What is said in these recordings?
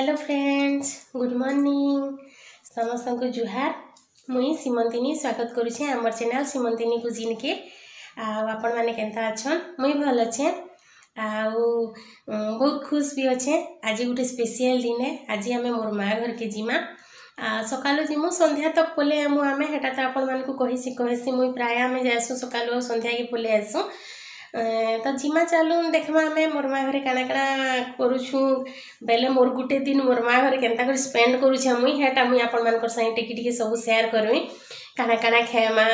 Hello friends, good morning. समस्त को जुहार। मुई सीमंतिनी स्वागत करुछे आमर चैनल सीमंतिनी कुजिन के। आपण माने केनता अछन? मुई भल अच्छे बहुत खुश भी अच्छे। आज गोटे स्पेशल दिन है। आज आम मोर माँ घर के जिमा सकालु जिमु संध्या तक पले आमे हेटा तो आपण मान को कहसी मुई प्राय आम जासु सकालु संध्या के पले आसु तो जिमा चालू देखमा आमे मोर माँ घरे काना काना करूछु बेले मोर गुटे दिन मोर माँ घरे केनता कर स्पेंड करूछे मुई हेटा मुई आपण मान संगे टिके सब शेयर करमी काना काना खेमा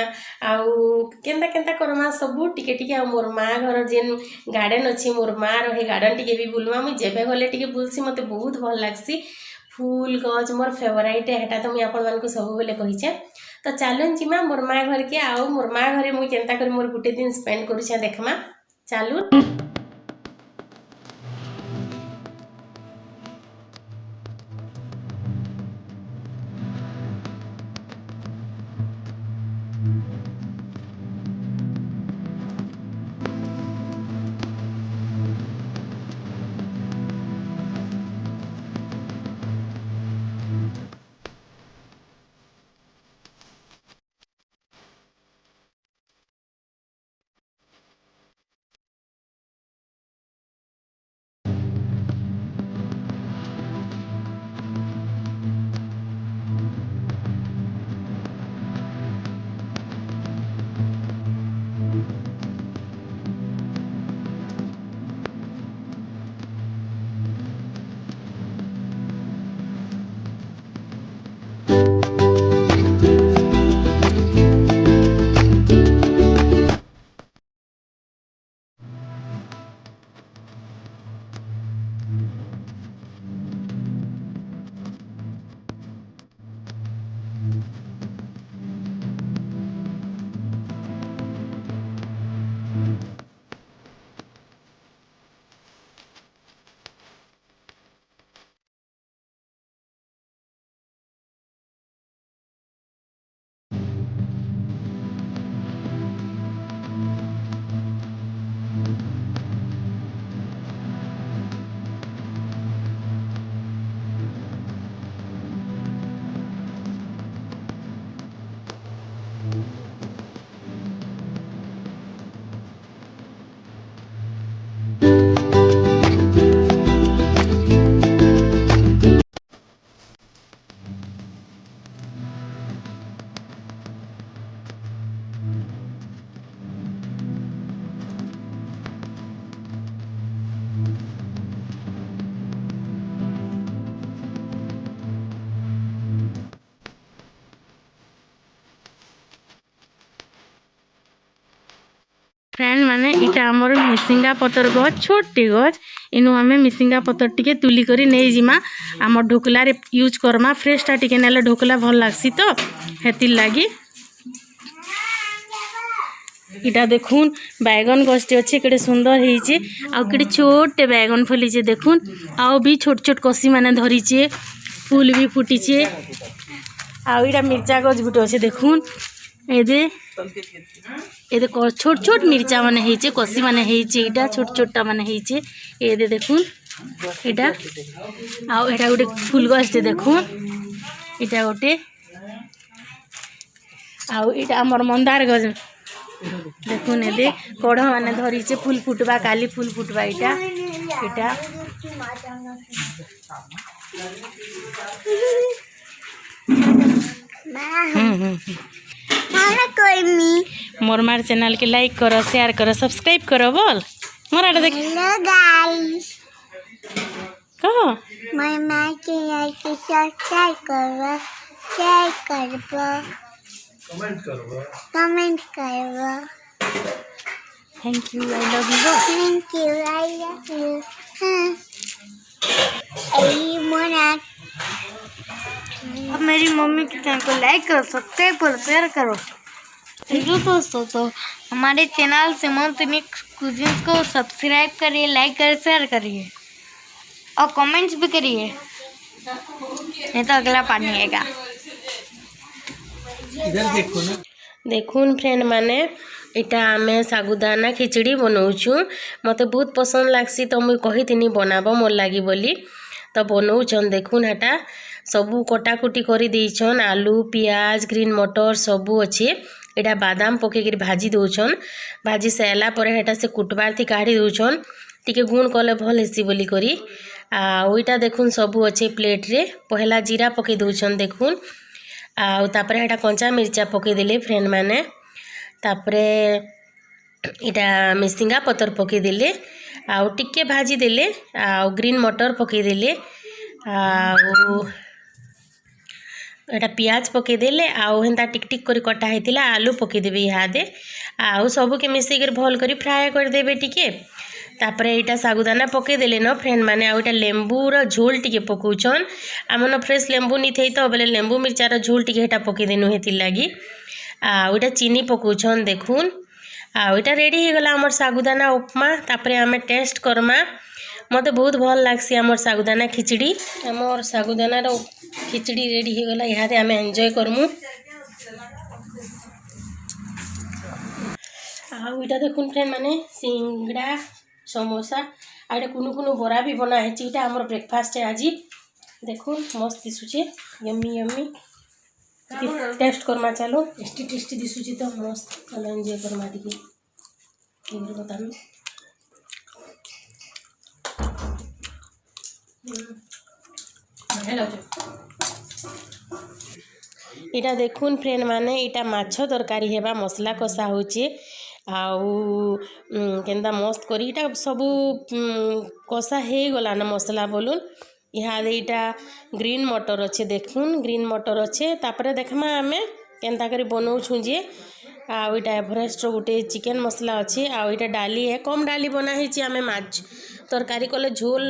आउ केनता केनता करमा सब टिके टिके आ मोर माँ घर जेन गार्डन अच्छी मोर माँ रहे गार्डन टिके भी बुलमा मुई जेबे गले टिके बुलसी मते बहुत भल लागसी। फूल गज मोर फेवराइट हेटा तो मुई आपण मान को सब बेले कहिचे। तो चलन जिमा मोर माँ घर के आउ मोर माँ घरे मुई केनता कर मोर गुटे दिन स्पेंड करूछे देखमा चालू। फ्रेंड माने इटा हमर मिसिंगा पतर गछ छोटे गछ इनु हमें मिसिंगा पतर टिके तुली करी नै जिमा हमर ढोकला रे यूज करमा फ्रेश टा टिके नेले ढोकला भल लागसी तो हेति लागी इटा देखुन बैगन गछटे अच्छे केडे सुंदर हेइचे आ केडे छोटे बैगन फलीचे देखुन आ भी छोट छोट कसी माने धरीचे फूल भी फुटीचे आ इटा मिर्चा गछ गुटे अच्छे देखुन एदे एदे छोट छोट मिर्चा माने हेइचे कसी माने हेइचे इटा छोट छोटा माने हेइचे एदे देखुन इटा आ एटा गोटे फूल गछटे देखुन इटा गोटे आ इटा हमर मंदार गछ देखुन एदे कढ़ माने धरीचे फूल फुटबा काली फूल फुटबा इटा इटा मोर मार चैनल के लाइक करो शेयर करो सब्सक्राइब करो बोल मोरा देख हेलो गाइस कहो माय माय चैनल के सब्सक्राइब करो शेयर करो कमेंट करो thank you I love you thank you I love you आई मोना अब मेरी मम्मी के चैनल को लाइक करो सब्सक्राइब करो शेयर करो। हेलो दोस्तों, तो हमारे चैनल सीमंतिनी कुजिन्स को सब्सक्राइब करिए, लाइक करिए, शेयर करिए और कमेंट्स भी करिए, नहीं तो अगला पानी आएगा। इधर देखो ना, देखुन फ्रेंड माने इटा आमे सागुदाना खिचड़ी बनाऊछु मते बहुत पसंद लागसी तो मुई कही थिनी बनाबो मोर लागी बोली तो बनाऊन देखुन हेटा सबू कटाकुटी कर देछन आलू पियाज ग्रीन मटर सबू अच्छे एटा बादाम पकेकर भाजी दौन भाजी सारा पर हेटा से कुटबार थी काढ़ी दौन टिके गुण कले भल हेसी बोली करी आईटा देखुन सबू अच्छे प्लेट रे पहला जीरा पकई दौन देखुन आउे हेटा कंचा मिर्चा पकईदेले फ्रेंड मैंने तापरे इटा मिसिंगा पतर पकईदेले आउ टिके भाजी देले आउ ग्रीन मटर पकईदेले आउ एटा पियाज पकईदेले आउ हेन्ता टिक टिक कर कटा होता आलू पकईदेवे इहादे आउ सबके मिसेकर भल कर फ्राए करदेवे टिके तापरे इटा सागुदाना पकईदेले न फ्रेंड मैंने आउटा लेंबूर झोल टिके पकाउछन आमन फ्रेश लेंबू नी थई तो बेले लेंबू मिर्चार झोल टिके हेटा पकईदेनु हेतिर लागी आउटा चीनी पकाउछन देखुन आईटा रेडी हो गला आमर सागुदाना उपमा तापरे आमे टेस्ट करमा मते बहुत भल लागसी आमर सागुदाना खिचड़ी आमर सागुदाना खिचड़ी रेडी हो गला इहादे आमे एंजॉय करमु आईटा देखुन फ्रेंड माने सिंगड़ा समोसा आईटा कुनु कुनु बरा भी बना है इटा आमर ब्रेकफास्ट है आज देखुन मस्त दिसुचे यम्मी यम्मी टेस्ट करमा चलो टेस्टी टेस्टी दिसुची तो मस्त चलो एंजॉय करमा टिके बतामी इटा देखुन फ्रेंड माने इटा माछ तरकारी हेबा मसला कषा होचे आउ केंदा मस्त करी इटा सबू कषा हे गला ना मसला बोलून इहादे इटा ग्रीन मटर अच्छे देखुन ग्रीन मटर अच्छे तापरे देखमा आमे केंता करी बनाऊँ जे आउ इटा एवरेस्ट गोटे चिकेन मसला अच्छे आउ इटा डाली है कम डाली बना है आमे माछ तरकारी कले झोल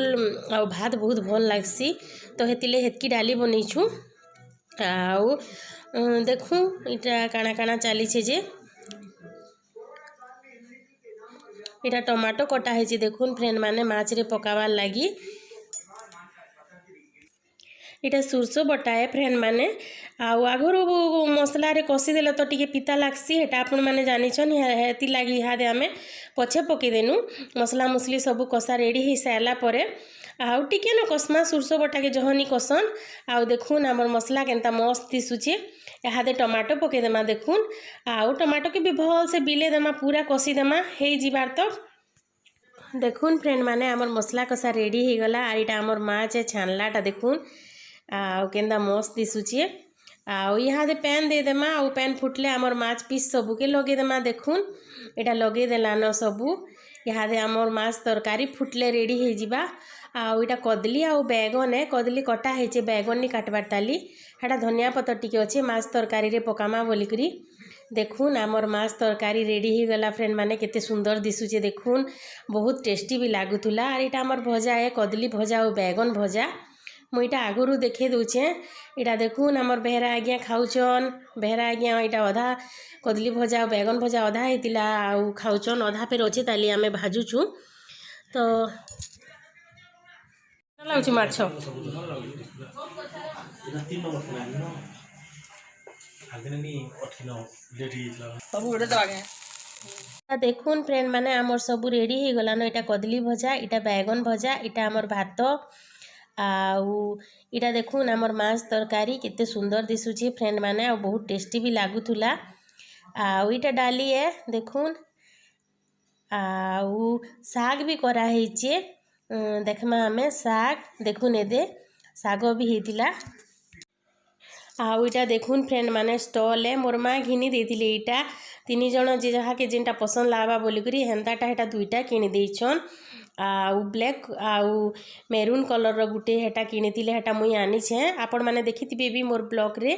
आ भात बहुत भल लागसी तो हेतिले हेतकी डाली बनईछु आउ देखु इटा काना काना चली जे इटा टमाटो कटा है देखुन फ्रेंड माने माछ रे पकावार लगी इटा सुरसो बटा है फ्रेंड माने आउ आगुर मसला रे कषि देले तो टिके पिता लागसी हेटा आपण माने जानिछन हेति लागी इहादे आमे पछे पकई देनु मसला मुसली सब कषा रेडी हो सारा परे आउ टिके न कस्मा सुरसो बटा के जहनी कसन आउ देखुन आमर मसला केनता मस्त दिसुचे इहादे टमाटो पकई देमा देखुन आउ टमाटो के भी भल से बिले देमा पूरा कषि देमा हे जिबार तो देखुन फ्रेंड माने आमर मसला कषा रेडी हो गला आ इटा आमर माछ छानलाटा देखुन आउ केंदा मस्त दिसुचे आउ इहादे पैन दे देमा आउ पैन फुटले आमर माछ पीस सबू के लगे देमा देखुन एटा लगे देलान सबू इहादे आमर माछ तरकारी फुटले रेडी हो जिबा आउ इटा कदली आउ बैगन है कदली कटा है बैगन नी काटबार ताली हेटा धनिया पतर टिके अच्छे माछ तरकारी रे पकामा बोलिकरी देखुन आमर माछ तरकारी रेडी हो गला फ्रेंड माने केते सुंदर दिसुचे देखुन बहुत टेस्टी भी लागुथुला आर इटा आमर भजा है कदली भजा और बैगन भजा मुईटा आगुरु देखे दूचे इटा देखुन आमर बेहरा आज्ञा खाऊचन बेहरा आज्ञा इटा अधा कदली भजा और बैगन भजा अधा होता आउ खाऊचन अधा फेर अच्छे ताली आमे भाजुछु तो लाउची माछ देखुन फ्रेंड माने आमर सब रेडी हो गला न इटा कदली भजा इटा बैगन भजा इटा आमर भात आउ इटा देखुन आमर माछ तरकारी केते सुंदर दिसुची फ्रेंड माने आ बहुत टेस्टी भी लागुथुला आउ इटा डाली है देखुन आउ साग भी करा हेचे देखमा आमे साग देखुन एदे साग भी हेतिला आउ इटा देखुन फ्रेंड माने स्टॉल है मोर माँ घिनी देथिले इटा तीन जन जे जहा के जेनटा पसंद लावा बोलिकरी हेन्ताटा हेटा दुईटा किनी देइछन आउ ब्लैक आउ मेरून कलर रो गुटे हेटा किनिथिले हेटा मुई आनी छे आपण माने देखिथिबे भी मोर ब्लॉग रे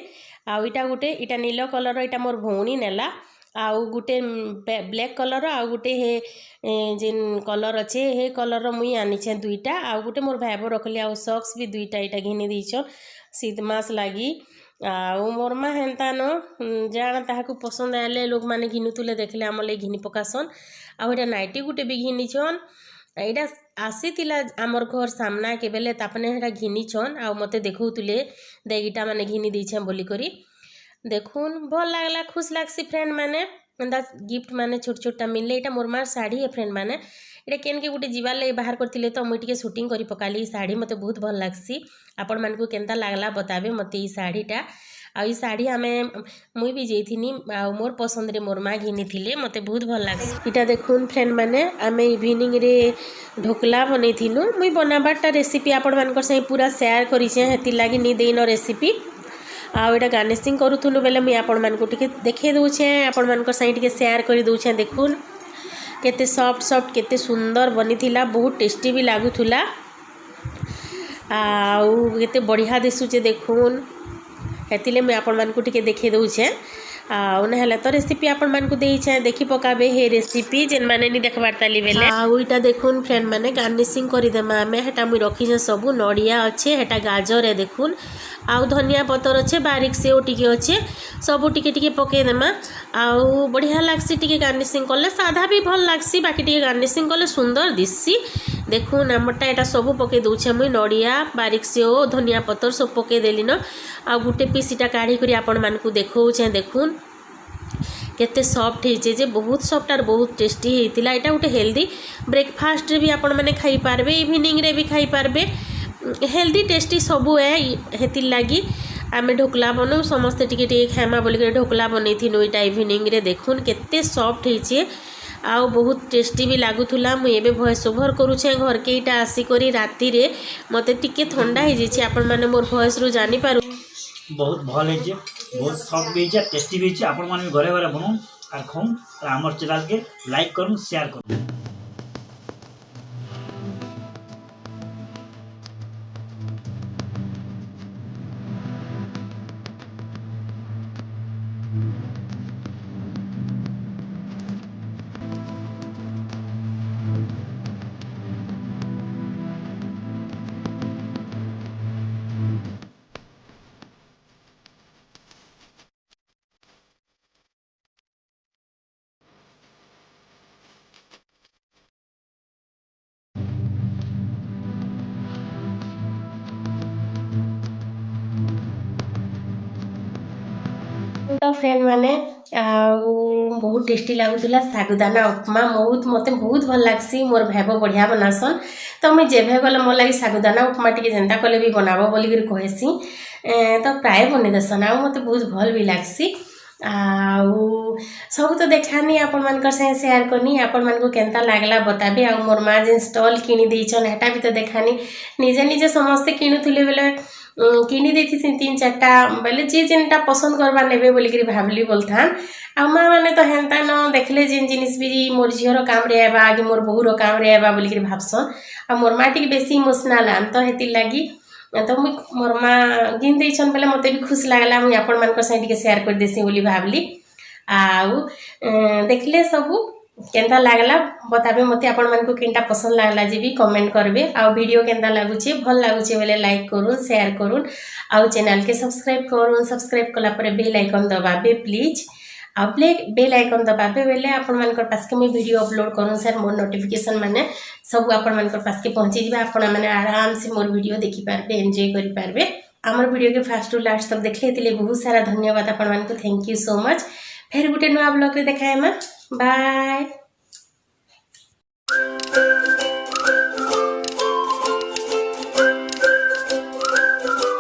आउ इटा गुटे इटा नीलो कलर रो इटा मोर भौणी नेला आउ गुटे ब्लैक कलर आउ गुटे हे जेन कलर अच्छे हे कलर मुई आनी छे दुईटा आउ गुटे मोर भाईबो रखली आउ सॉक्स भी दुईटा इटा घिनी देइछ शीत मास लागी आउ मोर माँ हेन्ता न जाण ताहाकू पसंद आले लोक माने घिनुतुले देखले आमले घिनी पकासन आउ इटा नाइटी गुटे भी घिनिछन एटा आसीतिला आमर घर सामना के बेले तापने हेटा घिनिछन आउ मते देखौतुले देगिटा माने घिनी देइछे बोली करी देखुन भल लागला खुश लागसी फ्रेंड माने एंदा गिफ्ट माने छोट छोटा मिलले इटा मोर मार साड़ी है फ्रेंड माने एटा केन के गुटे जीवार लगे बाहर करथिले तो मुई टिके शूटिंग करी पकाली। साड़ी मते बहुत भल लागसी। आपण मानकु केनता लागला बताबे मते ई साड़ीटा। आ ई साड़ी आमे मुई भी जेथिनी आ मोर पसंद रे मोर माँ घिनी थिले मते बहुत भल लागसी। इटा देखुन फ्रेंड माने आमे इवनिंग रे ढोकला बनैथिनु। मुई बनाबाटा रेसिपी आपण मानकर सही पूरा शेयर करिछे हेति लागि नि देइनो रेसिपी। आउ एटा गार्निशिंग करूथुनु बेले मुई आपण मानकु टिके देखे दउछे आपण मानकर सही टिके शेयर करि दउछे। देखुन केते सॉफ्ट सॉफ्ट केते सुंदर बनी थिला बहुत टेस्टी भी लागुथुला। आउ केते बढ़िया दिसुचे देखुन हेतिले मुई आपण मानकु टिके देखे दउछे। आउ नहेले तो रेसिपी आपण मानकु देइछे देखि पकाबे हे रेसिपी जेन माने नि देखबार ताली बेले। आउ इटा देखुन फ्रेंड माने गार्निशिंग करि देमा आमे हेटा मुई रखिछे सब नडिया अच्छे हेटा गाजर है देखुन। आउ धनिया पतर अच्छे बारीक सेव टिके अच्छे सब टिके टिके पके देमा। आउ बढ़िया लागसी टिके गार्निशिंग कले साधा भी भल लागसी बाकी टिके गार्निशिंग कले सुंदर दिससी। देखुन आमटा एटा सब पके दउछे मुई नडिया बारीक सेव धनिया पतर सब पके देली न। आ गुटे पीस इटा काढ़ी करी आपण मानकु देखौछे देखुन केते सॉफ्ट हेचे जे बहुत सॉफ्ट और बहुत टेस्टी हेतिला। एटा गुटे हेल्दी ब्रेकफास्ट रे भी आपण माने खाई पारबे इवनिंग रे भी खाई पारबे हेल्दी टेस्टी सबू है हेति लगी आमे ढोकला बनौ समस्ते टिके टिके खाइमा बोलिक ढोकला बनैथिनु। इटा इवनिंग रे देखुन केते सॉफ्ट हेचे आउ बहुत टेस्टी भी लागुथुला। मुई एबे वॉइस ओवर करूछे घर के इटा आसी करी राती रे मते टिके ठंडा हे जेछि आपण माने मोर वॉइस रु जानि पारु। बहुत भल हेचे बहुत सॉफ्ट भी हेचे टेस्टी भी हेचे। आपण माने घरे घरे बनौ आर खौ और हमर चैनल के लाइक करू शेयर करू। तो फ्रेंड माने बहुत टेस्टी लगुला सागुदाना उपमा बहुत मते बहुत भल लागसी। मोर भाइब बढ़िया बनासन तो मुझे जेभे गले मोर लगी सागुदाना उपमा टिके जेनता कले भी बनाबो बोली कहसी तो प्राय बने देसन आ मते बहुत भल भी लागसी। आउ सब तो देखानी आपण मानकर से शेयर करनी आपण मानको केनता लागला बताबे। आ मोर माँ जेन स्टॉल किनी देइछन हेटा भी तो देखानी निजे निजे समस्ते किणुथुले बेले किनी देथि 3-4टा बेले जे जेनटा पसंद करबा नेबे बोलिक भाबली बोलथान। आ माँ माने तो हेन्ता न देखले जेन जिनिस भी मोर झीर काम रे आबा आगे मोर बहुर काम रे आबा बोलिक भाबसन। आ मोर माँ टिके बेसी इमोशनल आन तो हेति लागी तो मुई मोर माँ गिन देइछन बेले मते भी खुश लागला मुई आपण मानकर से टिके शेयर कर देसी बोली भाबली। आउ देखले सबू केनता लागला बताबे मते आपण मानको केनटा पसंद लागला जे भी कमेंट करबे। आ वीडियो केनता लागुचे भल लागुचे बेले लाइक करूँ शेयर करूँ आउ चैनल के सब्सक्राइब करूँ। सब्सक्राइब कला परे बेल आइकन दबाबे प्लीज। आ बेल आइकन दबाबे बेले आपण मानकर पास के मुई वीडियो अपलोड करूँ सर मोर नोटिफिकेशन माने सब आपण मानकर पास के पहुँची जिबे। आपण माने आराम से मोर वीडियो देखि पारबे एंजॉय करि पारबे। हमर वीडियो के फास्ट टू लास्ट तक देखले हेतिले बहुत सारा धन्यवाद आपण मानको थैंक यू सो मच। फिर गुटे नया ब्लॉग रे देखाएमा बाय।